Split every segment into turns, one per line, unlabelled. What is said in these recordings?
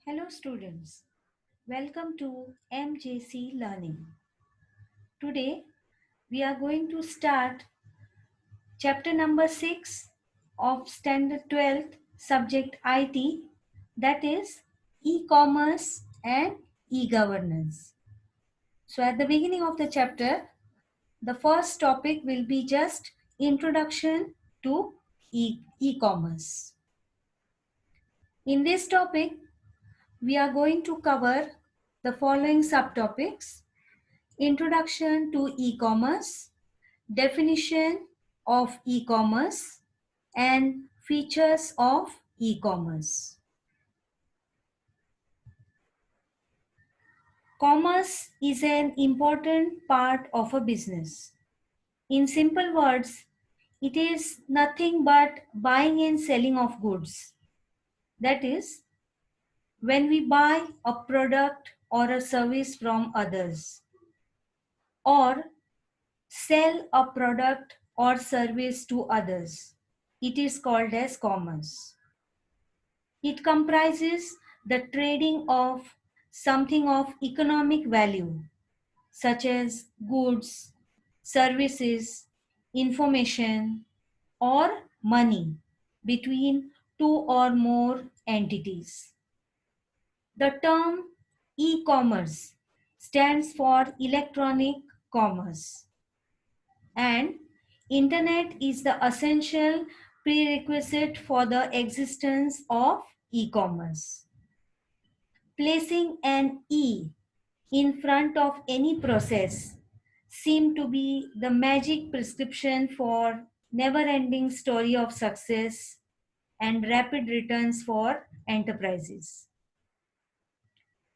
Hello students, welcome to MJC Learning. Today we are going to start chapter number 6 of standard 12th subject IT, that is e-commerce and e-governance. So at the beginning of the chapter, the first topic will be just introduction to e-commerce. In this topic, we are going to cover the following subtopics: Introduction to e-commerce, definition of e-commerce, and features of e-commerce. Commerce is an important part of a business. In simple words, it is nothing but buying and selling of goods. That is, when we buy a product or a service from others, or sell a product or service to others, it is called as commerce. It comprises the trading of something of economic value, such as goods, services, information, or money between two or more entities. The term e-commerce stands for electronic commerce, and internet is the essential prerequisite for the existence of e-commerce. Placing an E in front of any process seemed to be the magic prescription for never-ending story of success and rapid returns for enterprises.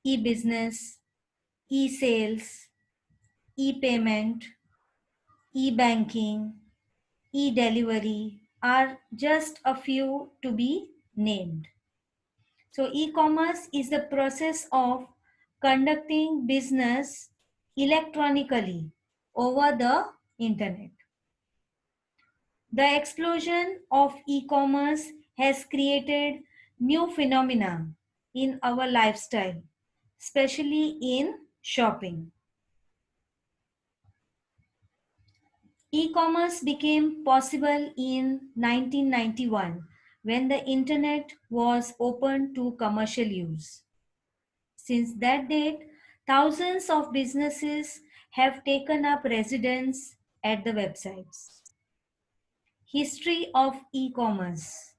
E-business, e-sales, e-payment, e-banking, e-delivery are just a few to be named. So e-commerce is the process of conducting business electronically over the internet. The explosion of e-commerce has created new phenomena in our lifestyle, especially in shopping. E-commerce became possible in 1991 when the internet was open to commercial use. Since that date, thousands of businesses have taken up residence at the websites. History of e-commerce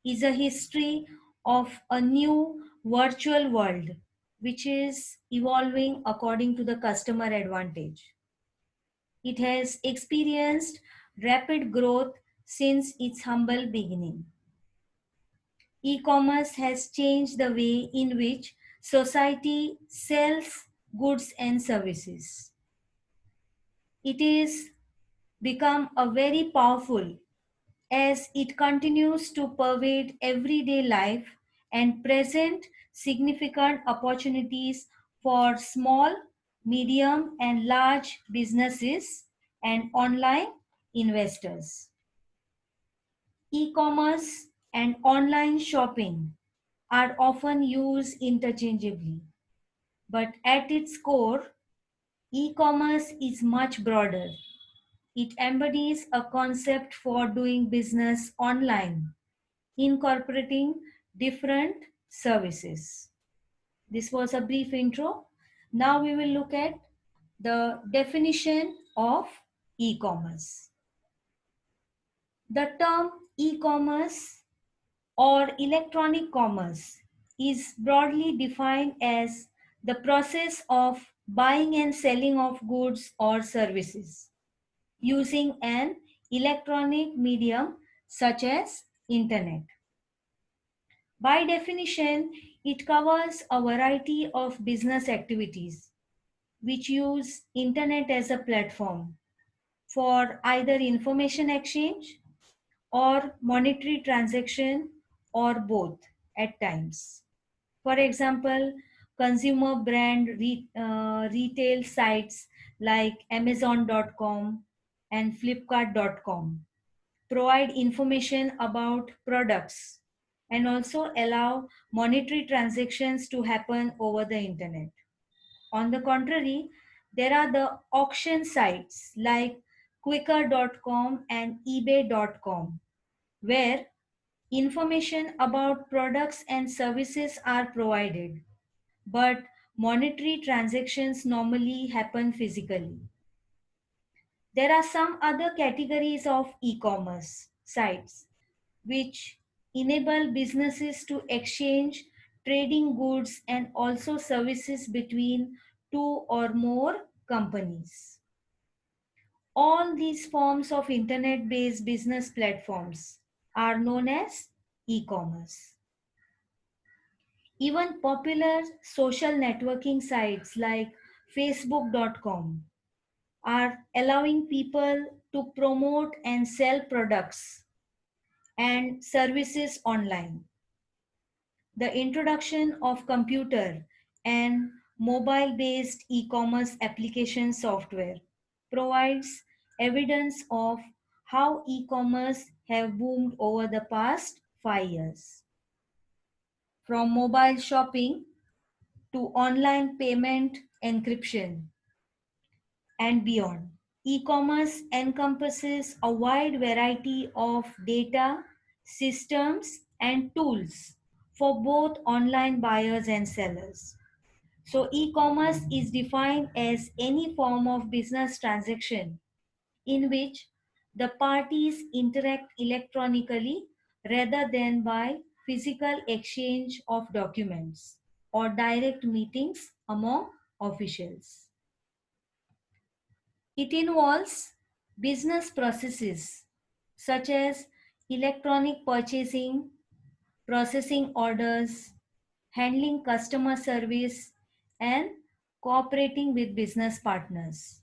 is a history of a new virtual world which is evolving according to the customer advantage. It has experienced rapid growth since its humble beginning. E-commerce has changed the way in which society sells goods and services. It is become a very powerful as it continues to pervade everyday life and present significant opportunities for small, medium, and large businesses and online investors. E-commerce and online shopping are often used interchangeably, but at its core, e-commerce is much broader. It embodies a concept for doing business online, incorporating different services. This was a brief intro. Now we will look at the definition of e-commerce. The term e-commerce or electronic commerce is broadly defined as the process of buying and selling of goods or services using an electronic medium such as internet. By definition, it covers a variety of business activities which use internet as a platform for either information exchange or monetary transaction or both at times. For example, consumer brand retail sites like Amazon.com and Flipkart.com provide information about products and also allow monetary transactions to happen over the internet. On the contrary, there are the auction sites like Quicker.com and eBay.com, where information about products and services are provided, but monetary transactions normally happen physically. There are some other categories of e commerce sites which enable businesses to exchange trading goods and also services between two or more companies. All these forms of internet based business platforms are known as e commerce. Even popular social networking sites like Facebook.com are allowing people to promote and sell products and services online. The introduction of computer and mobile based e commerce application software provides evidence of how e commerce have boomed over the past 5 years. From mobile shopping to online payment encryption and beyond. E commerce encompasses a wide variety of data, systems, and tools for both online buyers and sellers. So, e commerce is defined as any form of business transaction in which the parties interact electronically rather than by physical exchange of documents or direct meetings among officials. It involves business processes such as electronic purchasing, processing orders, handling customer service, and cooperating with business partners.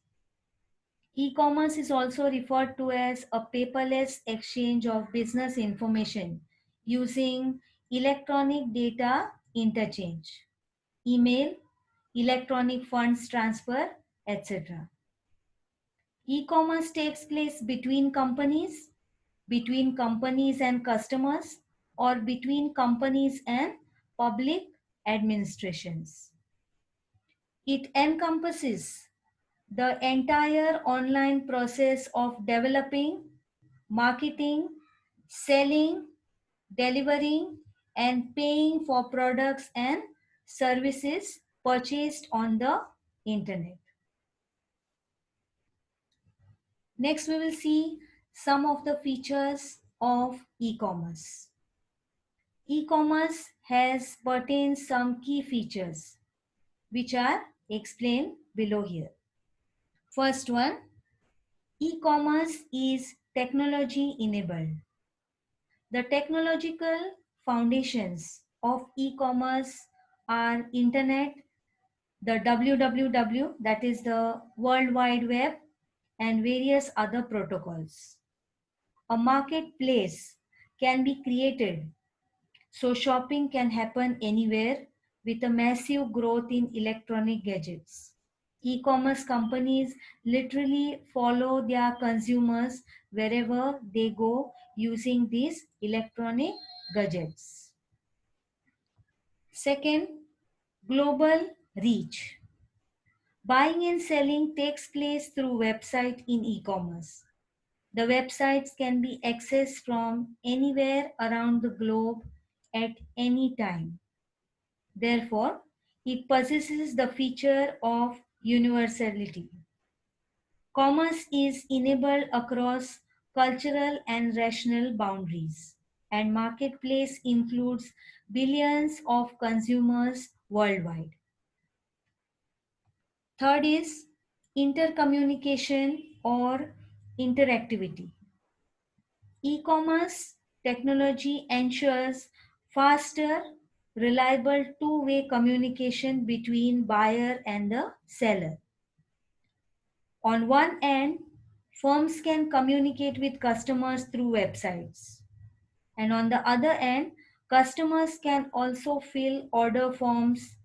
E commerce is also referred to as a paperless exchange of business information using electronic data interchange, email, electronic funds transfer, etc. E commerce takes place between companies and customers, or between companies and public administrations. It encompasses the entire online process of developing, marketing, selling, delivering, and paying for products and services purchased on the internet. Next, we will see some of the features of e-commerce. E-commerce has pertains some key features which are explained below here. First one, e-commerce is technology enabled. The technological foundations of e-commerce are internet, the www, that is the World Wide Web, and various other protocols. A marketplace can be created so shopping can happen anywhere with a massive growth in electronic gadgets. E-commerce companies literally follow their consumers wherever they go using these electronic gadgets. Second, global reach. Buying and selling takes place through website in e-commerce. The websites can be accessed from anywhere around the globe at any time. Therefore, it possesses the feature of universality. Commerce is enabled across cultural and rational boundaries, and marketplace includes billions of consumers worldwide. Third is intercommunication or interactivity. E-commerce technology ensures faster, reliable two-way communication between buyer and the seller. On one end, firms can communicate with customers through websites. And on the other end, customers can also fill order forms,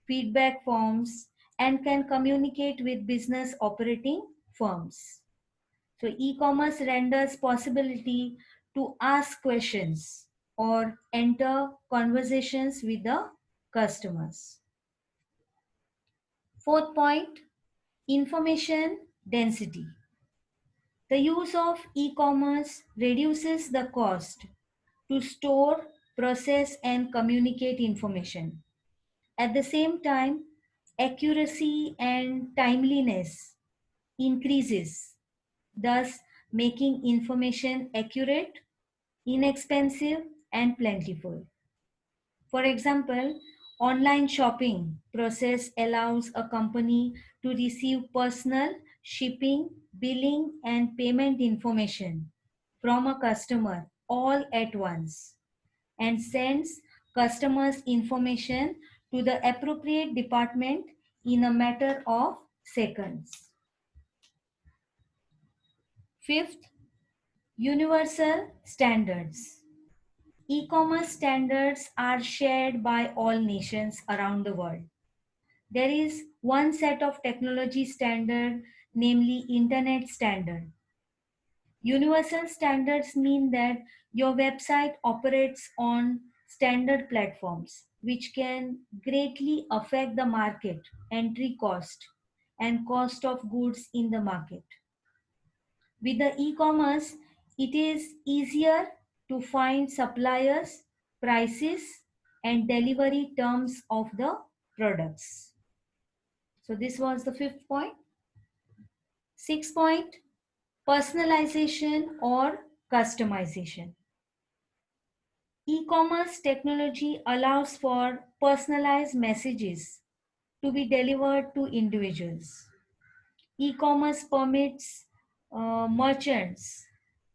feedback forms, and can communicate with business operating firms. So e-commerce renders possibility to ask questions or enter conversations with the customers. Fourth point, information density. The use of e-commerce reduces the cost to store, process, and communicate information. At the same time, accuracy and timeliness increases, thus making information accurate, inexpensive, and plentiful. For example, online shopping process allows a company to receive personal, shipping, billing, and payment information from a customer all at once and sends customers information to the appropriate department in a matter of seconds. Fifth, universal standards. E-commerce standards are shared by all nations around the world. There is one set of technology standard, namely Internet Standard. Universal standards mean that your website operates on standard platforms, which can greatly affect the market, entry cost, and cost of goods in the market. With the e-commerce, it is easier to find suppliers, prices, and delivery terms of the products. So this was the fifth point. Sixth point, personalization or customization. E-commerce technology allows for personalized messages to be delivered to individuals. E-commerce permits merchants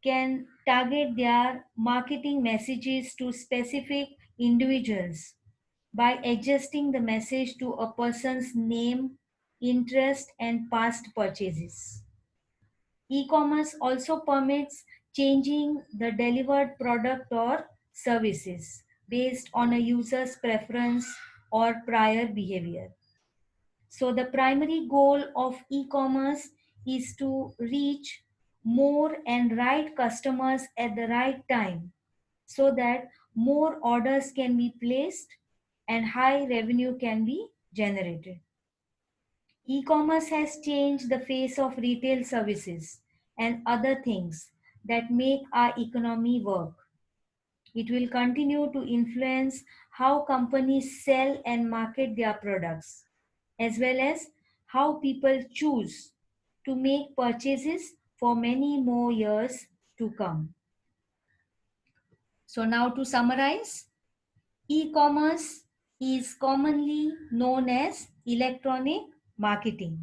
can target their marketing messages to specific individuals by adjusting the message to a person's name, interest, and past purchases. E-commerce also permits changing the delivered product or services based on a user's preference or prior behavior. So the primary goal of e-commerce is to reach more and right customers at the right time so that more orders can be placed and high revenue can be generated. E-commerce has changed the face of retail services and other things that make our economy work. It will continue to influence how companies sell and market their products, as well as how people choose to make purchases for many more years to come. So, now to summarize, e-commerce is commonly known as electronic marketing.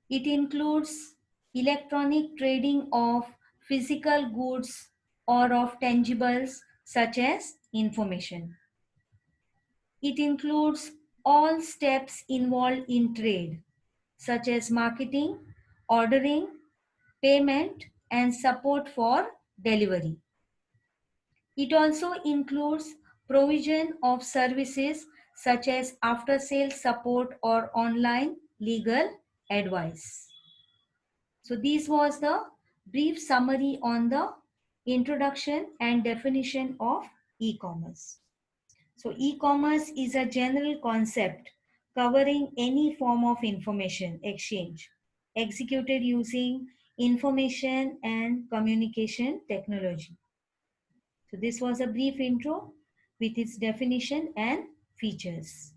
It includes electronic trading of physical goods or of tangibles such as information. It includes all steps involved in trade, such as marketing, ordering, payment, and support for delivery. It also includes provision of services such as after-sales support or online legal advice. So this was the brief summary on the introduction and definition of e-commerce. So e-commerce is a general concept covering any form of information exchange executed using information and communication technology. So this was a brief intro with its definition and features.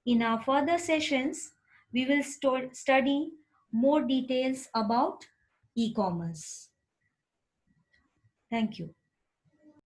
In our further sessions, we will study more details about e-commerce. Thank you.